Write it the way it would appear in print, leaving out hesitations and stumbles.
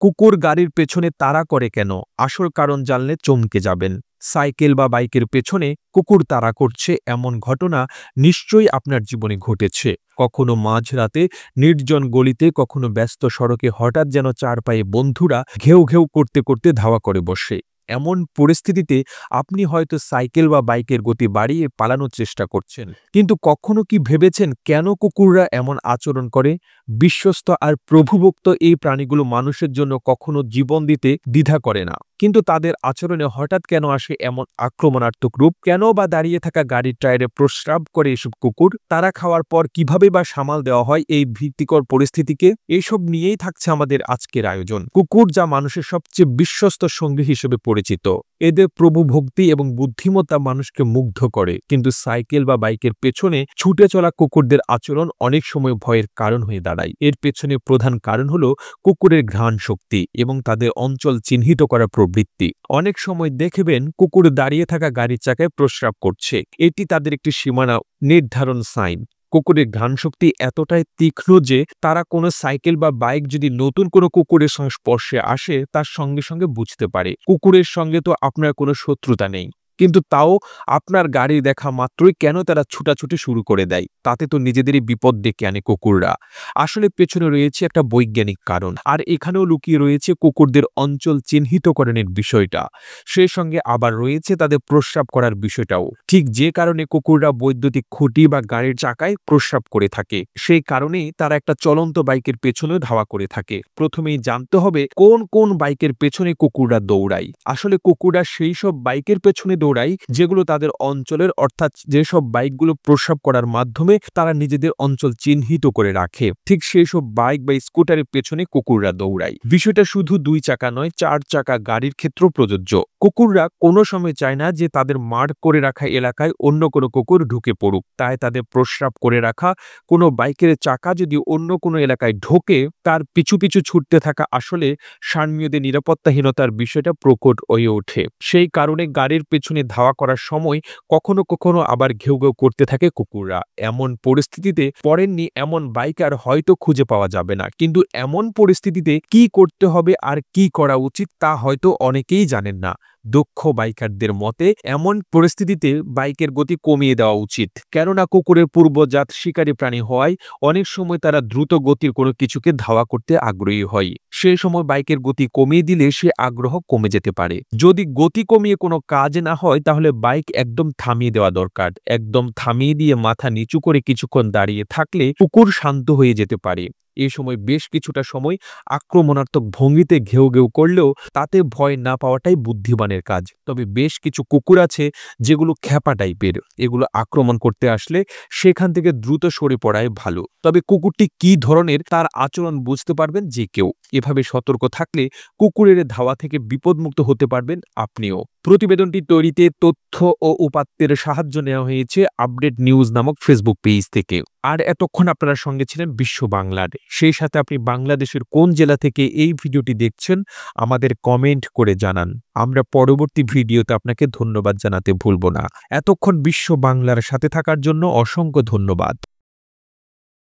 কুকুর গাড়ির পেছনে তাড়া করে কেন? আসল কারণ জানলে চমকে যাবেন। সাইকেল বা বাইকের পেছনে কুকুর তাড়া করছে এমন ঘটনা নিশ্চয়ই আপনার জীবনে ঘটেছে। কখনো মাঝরাতে নির্জন গলিতে, কখনো ব্যস্ত সড়কে হঠাৎ যেন চার পায়ে বন্ধুরা ঘেউ ঘেউ করতে করতে ধাওয়া করে বসে। এমন পরিস্থিতিতে আপনি হয়তো সাইকেল বা বাইকের গতি বাড়িয়ে পালানোর চেষ্টা করছেন, কিন্তু কখনো কি ভেবেছেন কেন কুকুররা এমন আচরণ করে? বিশ্বস্ত আর প্রভুভক্ত এই প্রাণীগুলো মানুষের জন্য কখনো জীবন দিতে দ্বিধা করে না, কিন্তু তাদের আচরণে হঠাৎ কেন আসে এমন আক্রমণাত্মক রূপ? কেন বা দাঁড়িয়ে থাকা গাড়ির টায়ারে প্রস্রাব করে এসব কুকুর? তারা খাওয়ার পর কিভাবে বা সামাল দেওয়া হয় এই ভীতিকর পরিস্থিতিকে? এইসব নিয়েই থাকছে আমাদের আজকের আয়োজন। কুকুর যা মানুষের সবচেয়ে বিশ্বস্ত সঙ্গী হিসেবে পরিচিত, এদের প্রভুভক্তি এবং বুদ্ধিমত্তা মানুষকে মুগ্ধ করে, কিন্তু সাইকেল বা বাইকের পেছনে ছুটে চলা কুকুরদের আচরণ অনেক সময় ভয়ের কারণ হয়ে দাঁড়ায়। এর পেছনে প্রধান কারণ হলো কুকুরের ঘ্রাণ শক্তি এবং তাদের অঞ্চল চিহ্নিত করা প্রবৃত্তি। অনেক সময় দেখবেন কুকুর দাঁড়িয়ে থাকা গাড়ির চাকায় প্রস্রাব করছে, এটি তাদের একটি সীমানা নির্ধারণ সাইন। কুকুরের ঘ্রাণশক্তি এতটাই তীক্ষ্ণ যে তারা কোনো সাইকেল বা বাইক যদি নতুন কোনো কুকুরের সংস্পর্শে আসে, তার সঙ্গে সঙ্গে বুঝতে পারে কুকুরের সঙ্গে তো আপনার কোনো শত্রুতা নেই, কিন্তু তাও আপনার গাড়ি দেখা মাত্রই কেন তারা ছুটাছুটি শুরু করে দেয়? তাতে তো নিজেদেরই বিপদ ডেকে আনে কুকুররা। আসলে পেছনে রয়েছে একটা বৈজ্ঞানিক কারণ, আর এখানেও লুকিয়ে রয়েছে কুকুরদের অঞ্চল চিহ্নিতকরণের বিষয়টা। সেই সঙ্গে আবার রয়েছে তাদের প্রস্রাব করার বিষয়টাও। ঠিক যে কারণে কুকুররা বৈদ্যুতিক খুঁটি বা গাড়ির চাকায় প্রস্রাব করে থাকে, সেই কারণেই তারা একটা চলন্ত বাইকের পেছনেও ধাওয়া করে থাকে। প্রথমেই জানতে হবে কোন কোন বাইকের পেছনে কুকুররা দৌড়ায়। আসলে কুকুররা সেই সব বাইকের পেছনে দৌড়ায় যেগুলো তাদের অঞ্চলের, অর্থাৎ যেসব বাইকগুলো প্রস্রাব করার মাধ্যমে তারা নিজেদের অঞ্চল চিহ্নিত করে রাখে, ঠিক সেই সব বাইক বা স্কুটারের পেছনে কুকুররা দৌড়ায়। বিষয়টা শুধু 2 চাকা নয়, 4 চাকা গাড়ির ক্ষেত্রেও প্রযোজ্য। কুকুররা কোনো সময় চায় না যে তাদের মার্ক করে রাখা এলাকায় অন্য কোনো কুকুর ঢুকে পড়ুক, তাই তাদের প্রস্রাব করে রাখা কোনো বাইকের চাকা যদি অন্য কোনো এলাকায় ঢোকে, তার পিছু পিছু ছুটতে থাকা আসলে সার্মীয়দের নিরাপত্তাহীনতার বিষয়টা প্রকট হয়ে ওঠে। সেই কারণে গাড়ির পেছনে ধাওয়া করার সময় কখনো কখনো আবার ঘেউ ঘেউ করতে থাকে কুকুররা। এমন পরিস্থিতিতে পড়েননি এমন বাইকার হয়তো খুঁজে পাওয়া যাবে না, কিন্তু এমন পরিস্থিতিতে কি করতে হবে আর কি করা উচিত তা হয়তো অনেকেই জানেন না। দক্ষ বাইকারদের মতে এমন পরিস্থিতিতে বাইকের গতি কমিয়ে দেওয়া উচিত, কেননা কুকুরের পূর্বজাত শিকারী প্রাণী হওয়ায় অনেক সময় তারা দ্রুত গতির কোনো কিছুকে ধাওয়া করতে আগ্রহী হয়। সেই সময় বাইকের গতি কমিয়ে দিলে সে আগ্রহ কমে যেতে পারে। যদি গতি কমিয়ে কোনো কাজ না হয়, তাহলে বাইক একদম থামিয়ে দেওয়া দরকার। একদম থামিয়ে দিয়ে মাথা নিচু করে কিছুক্ষণ দাঁড়িয়ে থাকলে কুকুর শান্ত হয়ে যেতে পারে। এই সময় বেশ কিছুটা সময় আক্রমণাত্মক ভঙ্গিতে ঘেউ ঘেউ করলেও তাতে ভয় না পাওয়াটাই বুদ্ধিমানের কাজ। তবে বেশ কিছু কুকুর আছে যেগুলো খ্যাপা টাইপের, এগুলো আক্রমণ করতে আসলে সেখান থেকে দ্রুত সরে পড়াই ভালো। তবে কুকুরটি কি ধরনের তার আচরণ বুঝতে পারবেন যে কেউ। এভাবে সতর্ক থাকলে কুকুরের ধাওয়া থেকে বিপদমুক্ত হতে পারবেন আপনিও। প্রতিবেদনটি তৈরিতে তথ্য ও উপাত্তের সাহায্য নেওয়া হয়েছে আপডেট নিউজ নামক ফেসবুক পেজ থেকে। আর এতক্ষণ আপনারা সঙ্গে ছিলেন বিশ্ব বাংলার। সেই সাথে আপনি বাংলাদেশের কোন জেলা থেকে এই ভিডিওটি দেখছেন আমাদের কমেন্ট করে জানান। আমরা পরবর্তী ভিডিওতে আপনাকে ধন্যবাদ জানাতে ভুলব না। এতক্ষণ বিশ্ব বাংলার সাথে থাকার জন্য অসংখ্য ধন্যবাদ।